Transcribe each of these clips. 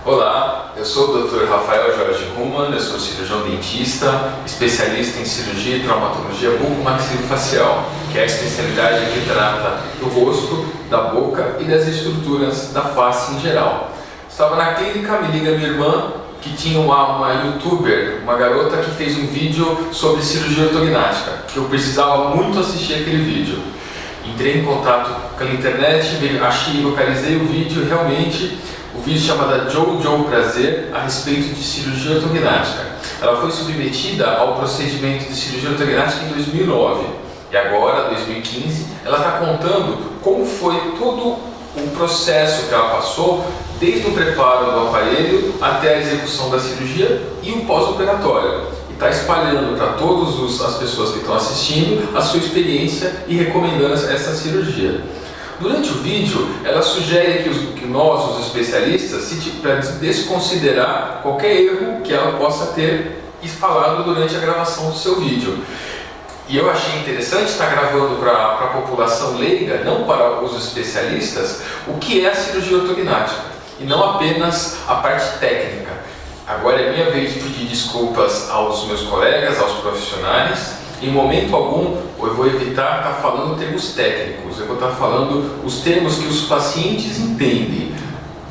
Olá, eu sou o Dr. Rafael Jorge Ruman, eu sou cirurgião dentista, especialista em cirurgia e traumatologia bucomaxilofacial, que é a especialidade que trata do rosto, da boca e das estruturas da face em geral. Estava na clínica, me liga minha irmã, que tinha uma youtuber, uma garota que fez um vídeo sobre cirurgia ortognática, que eu precisava muito assistir aquele vídeo. Entrei em contato com a internet, achei, localizei o vídeo, realmente o vídeo chamado Jojo Prazer a respeito de cirurgia ortognática. Ela foi submetida ao procedimento de cirurgia ortognática em 2009 e agora, 2015, ela está contando como foi todo o processo que ela passou, desde o preparo do aparelho até a execução da cirurgia e o pós-operatório. E está espalhando para todas as pessoas que estão assistindo a sua experiência e recomendando essa cirurgia. Durante o vídeo, ela sugere que nós, os especialistas, para desconsiderar qualquer erro que ela possa ter falado durante a gravação do seu vídeo. E eu achei interessante estar gravando para a população leiga, não para os especialistas, o que é a cirurgia ortognática, e não apenas a parte técnica. Agora é minha vez de pedir desculpas aos meus colegas, aos profissionais. Em momento algum, eu vou evitar estar falando termos técnicos, eu vou estar falando os termos que os pacientes entendem.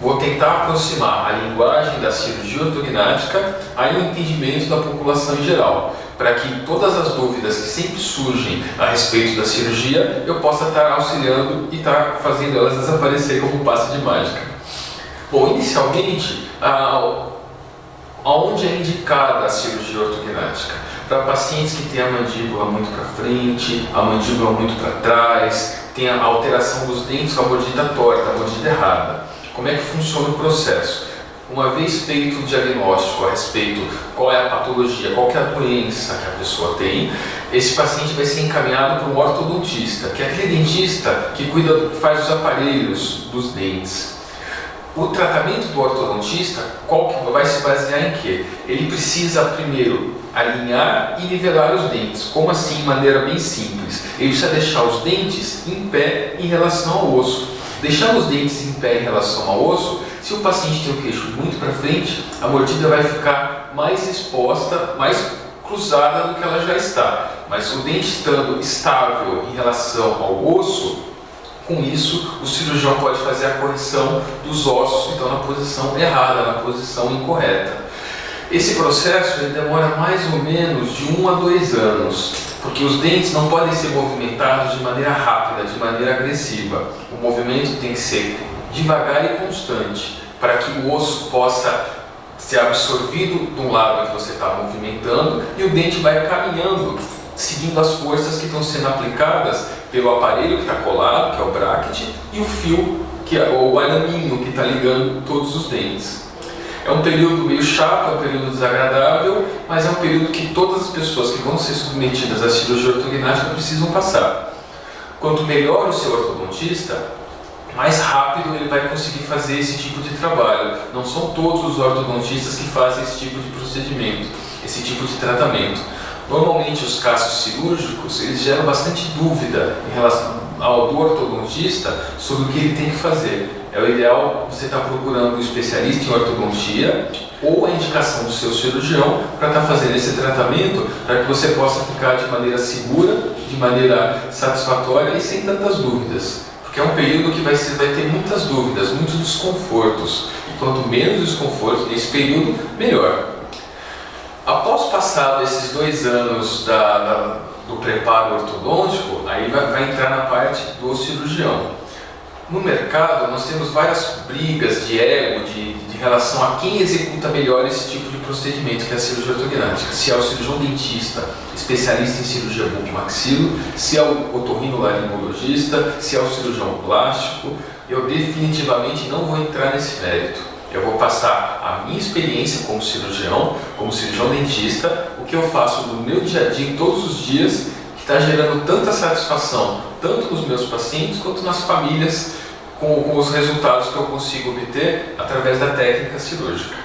Vou tentar aproximar a linguagem da cirurgia ortognática ao entendimento da população em geral, para que todas as dúvidas que sempre surgem a respeito da cirurgia, eu possa estar auxiliando e estar fazendo elas desaparecer como um passe de mágica. Bom, inicialmente, aonde é indicada a cirurgia ortognática? Para pacientes que têm a mandíbula muito para frente, a mandíbula muito para trás, tem a alteração dos dentes com a mordida torta, a mordida errada. Como é que funciona o processo? Uma vez feito o diagnóstico a respeito qual é a patologia, qual é a doença que a pessoa tem, esse paciente vai ser encaminhado para um ortodontista, que é aquele dentista que faz os aparelhos dos dentes. O tratamento do ortodontista, vai se basear em quê? Ele precisa primeiro alinhar e nivelar os dentes. Como assim? De maneira bem simples. Ele precisa deixar os dentes em pé em relação ao osso. Deixando os dentes em pé em relação ao osso, se o paciente tem o queixo muito para frente, a mordida vai ficar mais exposta, mais cruzada do que ela já está. Mas o dente estando estável em relação ao osso, com isso, o cirurgião pode fazer a correção dos ossos que estão na posição errada, na posição incorreta. Esse processo ele demora mais ou menos de 1 a 2 anos, porque os dentes não podem ser movimentados de maneira rápida, de maneira agressiva. O movimento tem que ser devagar e constante, para que o osso possa ser absorvido de um lado que você está movimentando e o dente vai caminhando, seguindo as forças que estão sendo aplicadas pelo aparelho que está colado, que é o bracket, e o fio, que é o araminho que está ligando todos os dentes. É um período meio chato, é um período desagradável, mas é um período que todas as pessoas que vão ser submetidas à cirurgia ortognática precisam passar. Quanto melhor o seu ortodontista, mais rápido ele vai conseguir fazer esse tipo de trabalho. Não são todos os ortodontistas que fazem esse tipo de procedimento, esse tipo de tratamento. Normalmente os casos cirúrgicos eles geram bastante dúvida em relação ao do ortodontista sobre o que ele tem que fazer. É o ideal você estar procurando um especialista em ortodontia ou a indicação do seu cirurgião para estar fazendo esse tratamento para que você possa ficar de maneira segura, de maneira satisfatória e sem tantas dúvidas. Porque é um período que vai ter muitas dúvidas, muitos desconfortos. E quanto menos desconforto nesse período, melhor. Após passado esses 2 anos do preparo ortodôntico, aí vai entrar na parte do cirurgião. No mercado, nós temos várias brigas de ego, de relação a quem executa melhor esse tipo de procedimento, que é a cirurgia ortognática. Se é o cirurgião dentista, especialista em cirurgia bucomaxilo, se é o otorrinolaringologista, se é o cirurgião plástico. Eu definitivamente não vou entrar nesse mérito. Eu vou passar a minha experiência como cirurgião dentista, o que eu faço no meu dia a dia, todos os dias, que está gerando tanta satisfação, tanto nos meus pacientes, quanto nas famílias, com os resultados que eu consigo obter através da técnica cirúrgica.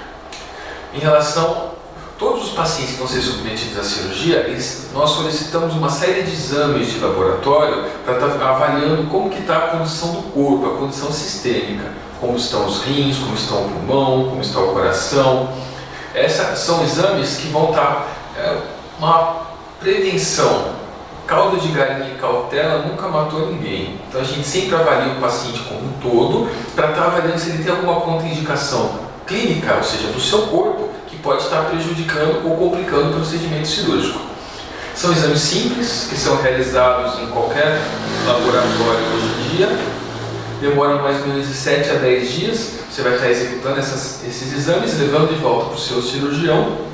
Em relação a todos os pacientes que vão ser submetidos à cirurgia, nós solicitamos uma série de exames de laboratório para estar avaliando como que está a condição do corpo, a condição sistêmica. como estão os rins, como está o pulmão, como está o coração. Esses são exames que vão estar uma prevenção. Caldo de galinha e cautela nunca matou ninguém. Então a gente sempre avalia o paciente como um todo para estar avaliando se ele tem alguma contraindicação clínica, ou seja, do seu corpo, que pode estar prejudicando ou complicando o procedimento cirúrgico. São exames simples, que são realizados em qualquer laboratório hoje em dia. Demoram mais ou menos de 7 a 10 dias. Você vai estar executando esses exames, levando de volta para o seu cirurgião.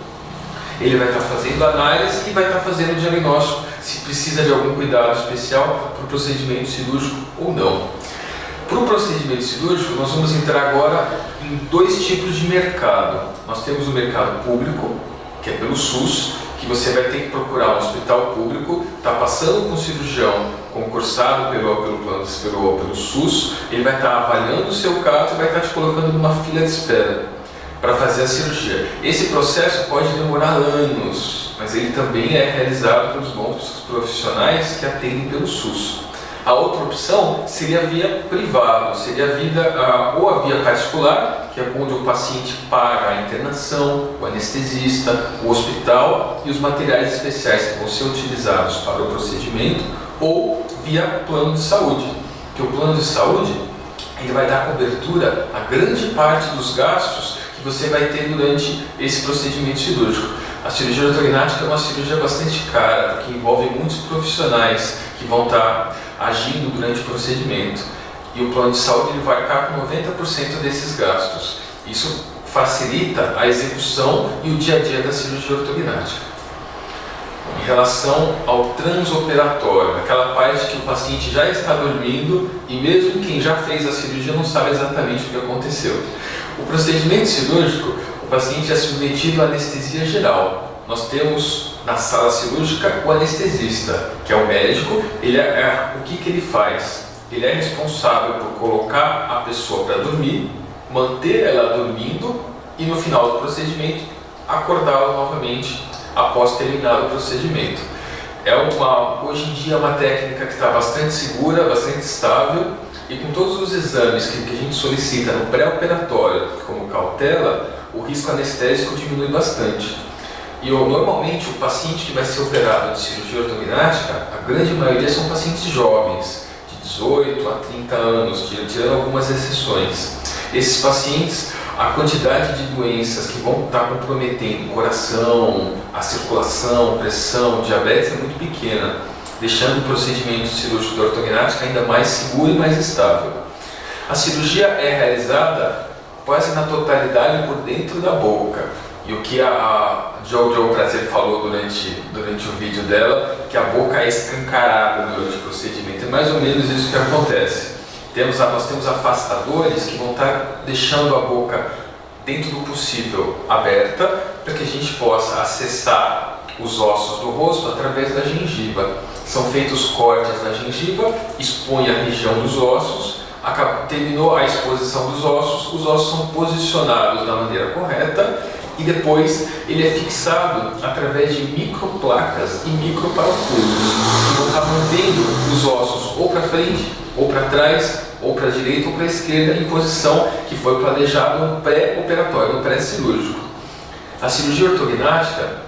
Ele vai estar fazendo análise e vai estar fazendo o diagnóstico se precisa de algum cuidado especial para o procedimento cirúrgico ou não. Para o procedimento cirúrgico, nós vamos entrar agora em 2 tipos de mercado. Nós temos o mercado público, que é pelo SUS, que você vai ter que procurar um hospital público, está passando com um cirurgião concursado pelo SUS, ele vai estar avaliando o seu caso e vai estar te colocando numa fila de espera para fazer a cirurgia. Esse processo pode demorar anos, mas ele também é realizado pelos bons profissionais que atendem pelo SUS. A outra opção seria a via privada, seria ou a via particular, que é onde o paciente paga a internação, o anestesista, o hospital e os materiais especiais que vão ser utilizados para o procedimento, ou via plano de saúde, que o plano de saúde ele vai dar cobertura a grande parte dos gastos que você vai ter durante esse procedimento cirúrgico. A cirurgia ortognática é uma cirurgia bastante cara, porque envolve muitos profissionais que vão estar agindo durante o procedimento. E o plano de saúde ele vai arcar com 90% desses gastos. Isso facilita a execução e o dia a dia da cirurgia ortognática. Em relação ao transoperatório, aquela parte que o paciente já está dormindo e mesmo quem já fez a cirurgia não sabe exatamente o que aconteceu. O procedimento cirúrgico, o paciente é submetido à anestesia geral. Nós temos na sala cirúrgica o anestesista, que é o médico. O que ele faz? Ele é responsável por colocar a pessoa para dormir, manter ela dormindo e no final do procedimento acordá-la novamente após terminar o procedimento. Hoje em dia é uma técnica que está bastante segura, bastante estável e com todos os exames que a gente solicita no pré-operatório, como cautela, o risco anestésico diminui bastante. E normalmente o paciente que vai ser operado de cirurgia ortognática, a grande maioria são pacientes jovens, de 18 a 30 anos, tirando algumas exceções. Esses pacientes, a quantidade de doenças que vão estar comprometendo o coração, a circulação, pressão, diabetes é muito pequena, deixando o procedimento cirúrgico da ortognática ainda mais seguro e mais estável. A cirurgia é realizada quase na totalidade por dentro da boca. E o que a Jojo Prazer falou durante o vídeo dela, que a boca é escancarada durante o procedimento. É mais ou menos isso que acontece. Nós temos afastadores que vão estar deixando a boca, dentro do possível, aberta, para que a gente possa acessar os ossos do rosto através da gengiva. São feitos cortes na gengiva, expõe a região dos ossos, terminou a exposição dos ossos, os ossos são posicionados da maneira correta e depois ele é fixado através de microplacas e microparafusos que vão estar mantendo os ossos ou para frente, ou para trás, ou para a direita ou para a esquerda em posição que foi planejado no pré-operatório, no pré-cirúrgico. A cirurgia ortognática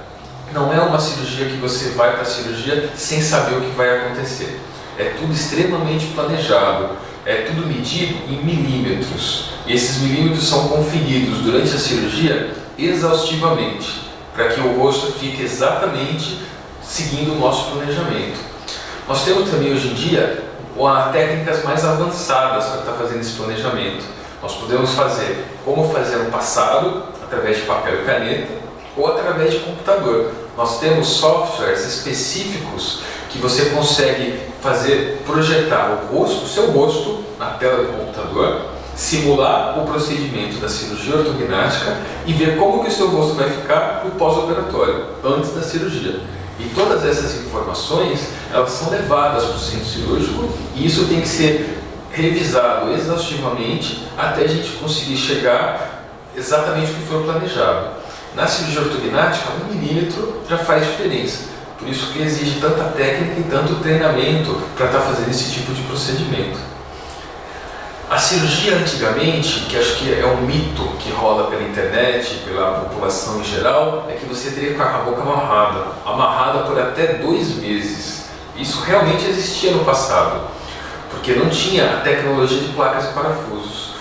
não é uma cirurgia que você vai para a cirurgia sem saber o que vai acontecer. É tudo extremamente planejado, é tudo medido em milímetros. E esses milímetros são conferidos durante a cirurgia exaustivamente, para que o rosto fique exatamente seguindo o nosso planejamento. Nós temos também hoje em dia técnicas mais avançadas para estar fazendo esse planejamento. Nós podemos fazer como fazer no passado, através de papel e caneta, ou através de computador. Nós temos softwares específicos que você consegue projetar o seu rosto na tela do computador, simular o procedimento da cirurgia ortognática e ver como que o seu rosto vai ficar no pós-operatório, antes da cirurgia. E todas essas informações, elas são levadas para o centro cirúrgico e isso tem que ser revisado exaustivamente até a gente conseguir chegar exatamente o que foi planejado. Na cirurgia ortognática, 1 milímetro já faz diferença. Por isso que exige tanta técnica e tanto treinamento para estar fazendo esse tipo de procedimento. A cirurgia antigamente, que acho que é um mito que rola pela internet, pela população em geral, é que você teria que ficar com a boca amarrada por até 2 meses. Isso realmente existia no passado, porque não tinha a tecnologia de placas e parafusos.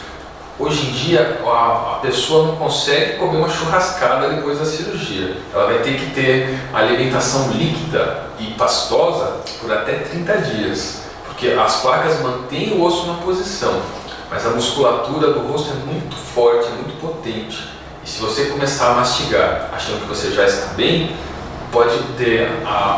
Hoje em dia, a pessoa não consegue comer uma churrascada depois da cirurgia. Ela vai ter que ter alimentação líquida e pastosa por até 30 dias. Porque as placas mantêm o osso na posição, mas a musculatura do rosto é muito forte, é muito potente. E se você começar a mastigar achando que você já está bem, pode ter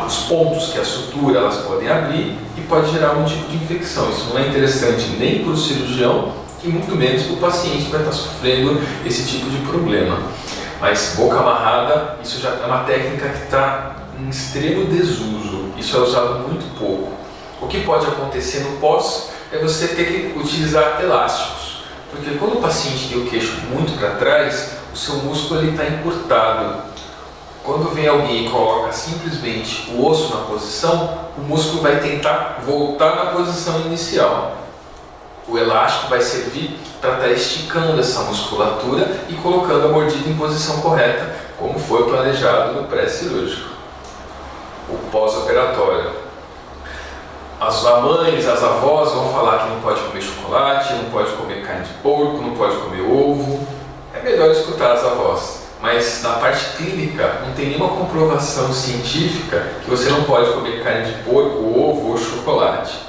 os pontos que é a sutura, elas podem abrir e pode gerar algum tipo de infecção. Isso não é interessante nem para o cirurgião e muito menos para o paciente que vai estar sofrendo esse tipo de problema. Mas boca amarrada, isso já é uma técnica que está em extremo desuso. Isso é usado muito pouco. O que pode acontecer no pós é você ter que utilizar elásticos, porque quando o paciente tem o queixo muito para trás, o seu músculo está encurtado. Quando vem alguém e coloca simplesmente o osso na posição, o músculo vai tentar voltar na posição inicial. O elástico vai servir para estar esticando essa musculatura e colocando a mordida em posição correta, como foi planejado no pré-cirúrgico. O pós-operatório. As mães, as avós vão falar que não pode comer chocolate, não pode comer carne de porco, não pode comer ovo. É melhor escutar as avós. Mas na parte clínica não tem nenhuma comprovação científica que você não pode comer carne de porco, ovo ou chocolate.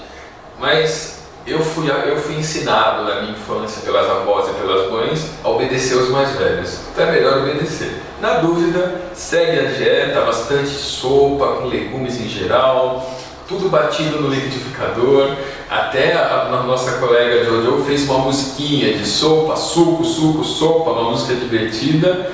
Mas eu fui ensinado na minha infância pelas avós e pelas mães a obedecer os mais velhos. Então é melhor obedecer. Na dúvida, segue a dieta, bastante sopa, com legumes em geral, tudo batido no liquidificador. Até a nossa colega Jojo fez uma musiquinha de sopa, suco, sopa, uma música divertida.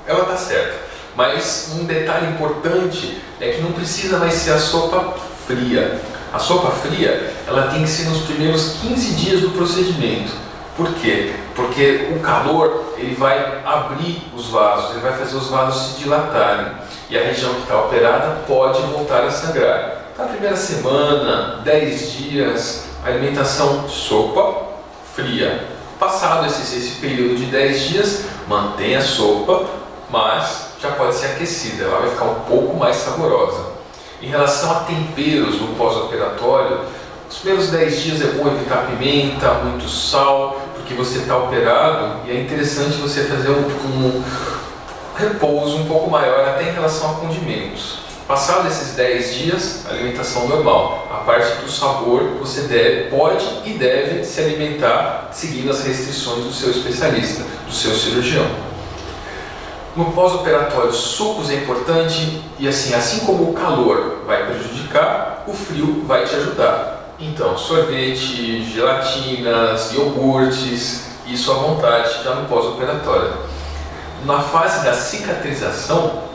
Ela está certa. Mas um detalhe importante é que não precisa mais ser a sopa fria. A sopa fria, ela tem que ser nos primeiros 15 dias do procedimento. Por quê? Porque o calor, ele vai abrir os vasos, ele vai fazer os vasos se dilatarem. E a região que está operada pode voltar a sangrar. Na primeira semana, 10 dias, alimentação sopa fria. Passado esse período de 10 dias, mantém a sopa, mas já pode ser aquecida, ela vai ficar um pouco mais saborosa. Em relação a temperos no pós-operatório, os primeiros 10 dias é bom evitar pimenta, muito sal, porque você está operado e é interessante você fazer um repouso um pouco maior até em relação a condimentos. Passado esses 10 dias, alimentação normal. A parte do sabor, você pode e deve se alimentar seguindo as restrições do seu especialista, do seu cirurgião. No pós-operatório, sucos é importante e assim como o calor vai prejudicar, o frio vai te ajudar. Então, sorvete, gelatinas, iogurtes, isso à vontade já no pós-operatório. Na fase da cicatrização,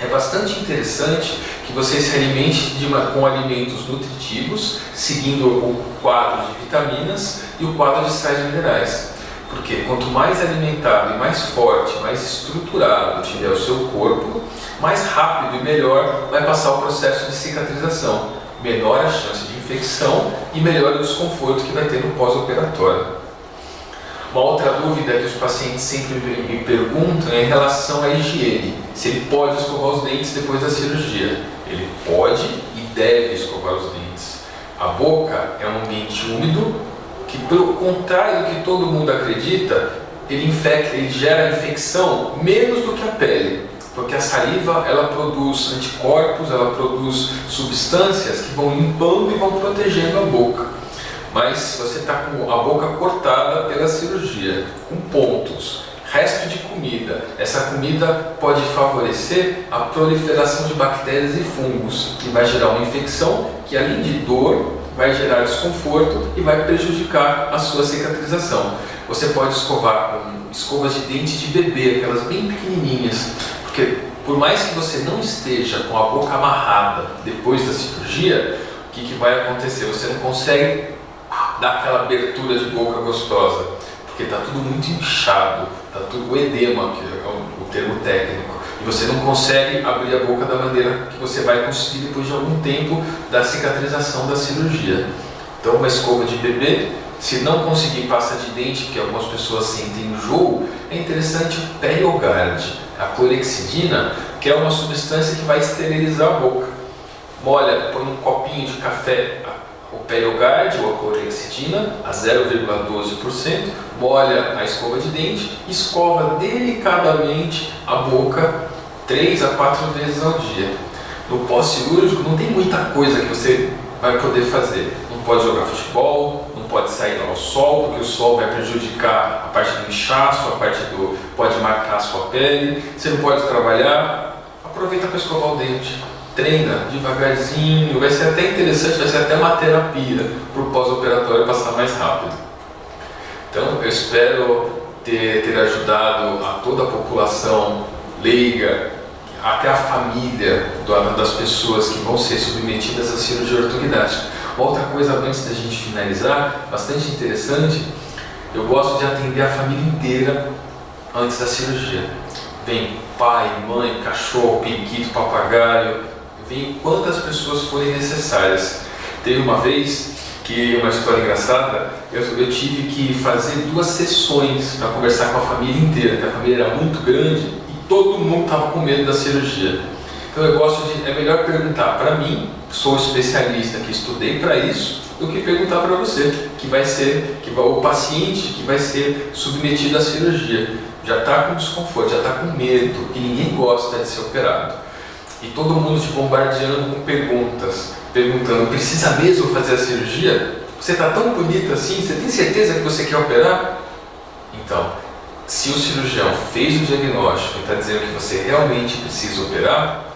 é bastante interessante que você se alimente com alimentos nutritivos, seguindo o quadro de vitaminas e o quadro de sais minerais. Porque quanto mais alimentado e mais forte, mais estruturado tiver o seu corpo, mais rápido e melhor vai passar o processo de cicatrização. Menor a chance de infecção e melhor o desconforto que vai ter no pós-operatório. Uma outra dúvida que os pacientes sempre me perguntam é em relação à higiene. Se ele pode escovar os dentes depois da cirurgia. Ele pode e deve escovar os dentes. A boca é um ambiente úmido que, pelo contrário do que todo mundo acredita, ele gera infecção menos do que a pele. Porque a saliva, ela produz anticorpos, ela produz substâncias que vão limpando e vão protegendo a boca. Mas se você está com a boca cortada pela cirurgia, com pontos, resto de comida, essa comida pode favorecer a proliferação de bactérias e fungos, que vai gerar uma infecção que, além de dor, vai gerar desconforto e vai prejudicar a sua cicatrização. Você pode escovar com escovas de dente de bebê, aquelas bem pequenininhas, porque por mais que você não esteja com a boca amarrada depois da cirurgia, o que vai acontecer? Você não consegue dar aquela abertura de boca gostosa, porque está tudo muito inchado, está tudo edema, que é o termo técnico, e você não consegue abrir a boca da maneira que você vai conseguir depois de algum tempo da cicatrização da cirurgia. Então uma escova de bebê Se não conseguir pasta de dente, porque algumas pessoas sentem enjoo, é interessante o Periogard, a clorexidina, que é uma substância que vai esterilizar a boca. Molha, põe um copinho de café, o Periogard ou a clorexidina a 0,12%, molha a escova de dente, escova delicadamente a boca 3 a 4 vezes ao dia. No pós-cirúrgico não tem muita coisa que você vai poder fazer. Não pode jogar futebol, não pode sair ao sol, porque o sol vai prejudicar a parte do inchaço, pode marcar a sua pele. Você não pode trabalhar, aproveita para escovar o dente. Treina devagarzinho, vai ser até interessante, vai ser até uma terapia para o pós-operatório passar mais rápido. Então eu espero ter ajudado a toda a população leiga, até a família das pessoas que vão ser submetidas à cirurgia ortognática. Outra coisa antes da gente finalizar, bastante interessante, eu gosto de atender a família inteira antes da cirurgia. Vem pai, mãe, cachorro, periquito, papagaio, vem quantas pessoas forem necessárias. Teve uma vez que, uma história engraçada, eu tive que fazer 2 sessões para conversar com a família inteira, porque a família era muito grande e todo mundo estava com medo da cirurgia. Então é melhor perguntar para mim, que sou especialista, que estudei para isso, do que perguntar para você, o paciente que vai ser submetido à cirurgia. Já está com desconforto, já está com medo, e ninguém gosta de ser operado. E todo mundo te bombardeando com perguntando, precisa mesmo fazer a cirurgia? Você está tão bonita assim, você tem certeza que você quer operar? Então, se o cirurgião fez o diagnóstico e está dizendo que você realmente precisa operar,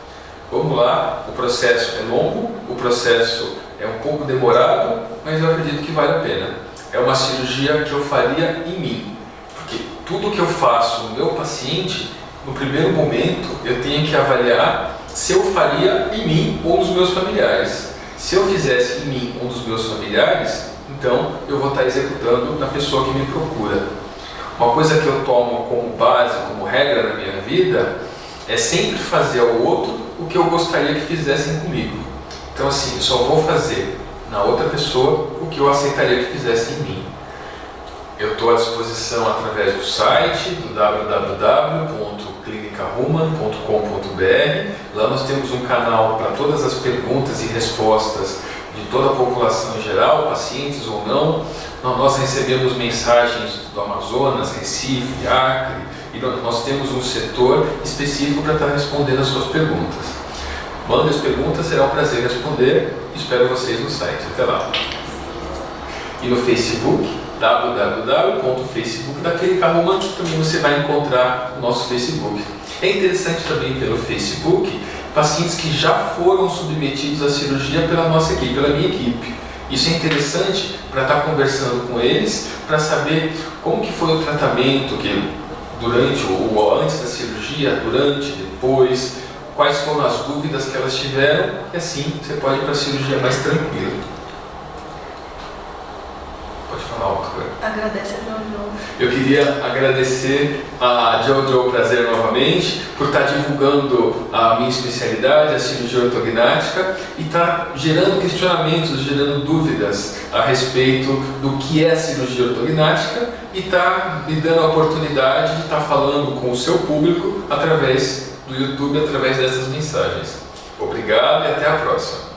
vamos lá, o processo é longo, o processo é um pouco demorado, mas eu acredito que vale a pena. É uma cirurgia que eu faria em mim, porque tudo que eu faço no meu paciente, no primeiro momento, eu tenho que avaliar se eu faria em mim ou nos meus familiares. Se eu fizesse em mim ou nos meus familiares, então eu vou estar executando na pessoa que me procura. Uma coisa que eu tomo como base, como regra na minha vida, é sempre fazer ao outro o que eu gostaria que fizessem comigo. Então assim, eu só vou fazer na outra pessoa o que eu aceitaria que fizessem em mim. Eu estou à disposição através do site, do www.clinicahuman.com.br. Lá nós temos um canal para todas as perguntas e respostas de toda a população em geral, pacientes ou não. Nós recebemos mensagens do Amazonas, Recife, Acre, e nós temos um setor específico para estar respondendo as suas perguntas. Mande as perguntas, será um prazer responder. Espero vocês no site. Até lá. E no Facebook, www.facebook da Clínica Human, também você vai encontrar o nosso Facebook. É interessante também pelo Facebook, pacientes que já foram submetidos à cirurgia pela nossa equipe, pela minha equipe. Isso é interessante para estar conversando com eles, para saber como que foi o tratamento, que durante ou antes da cirurgia, durante, depois, quais foram as dúvidas que elas tiveram, e assim você pode ir para a cirurgia mais tranquila. Pode falar algo, Clara. Agradece a Jojo. Eu queria agradecer a Jojo Prazer novamente por estar divulgando a minha especialidade, a cirurgia ortognática, e estar gerando questionamentos, gerando dúvidas a respeito do que é a cirurgia ortognática e estar me dando a oportunidade de estar falando com o seu público através do YouTube, através dessas mensagens. Obrigado e até a próxima.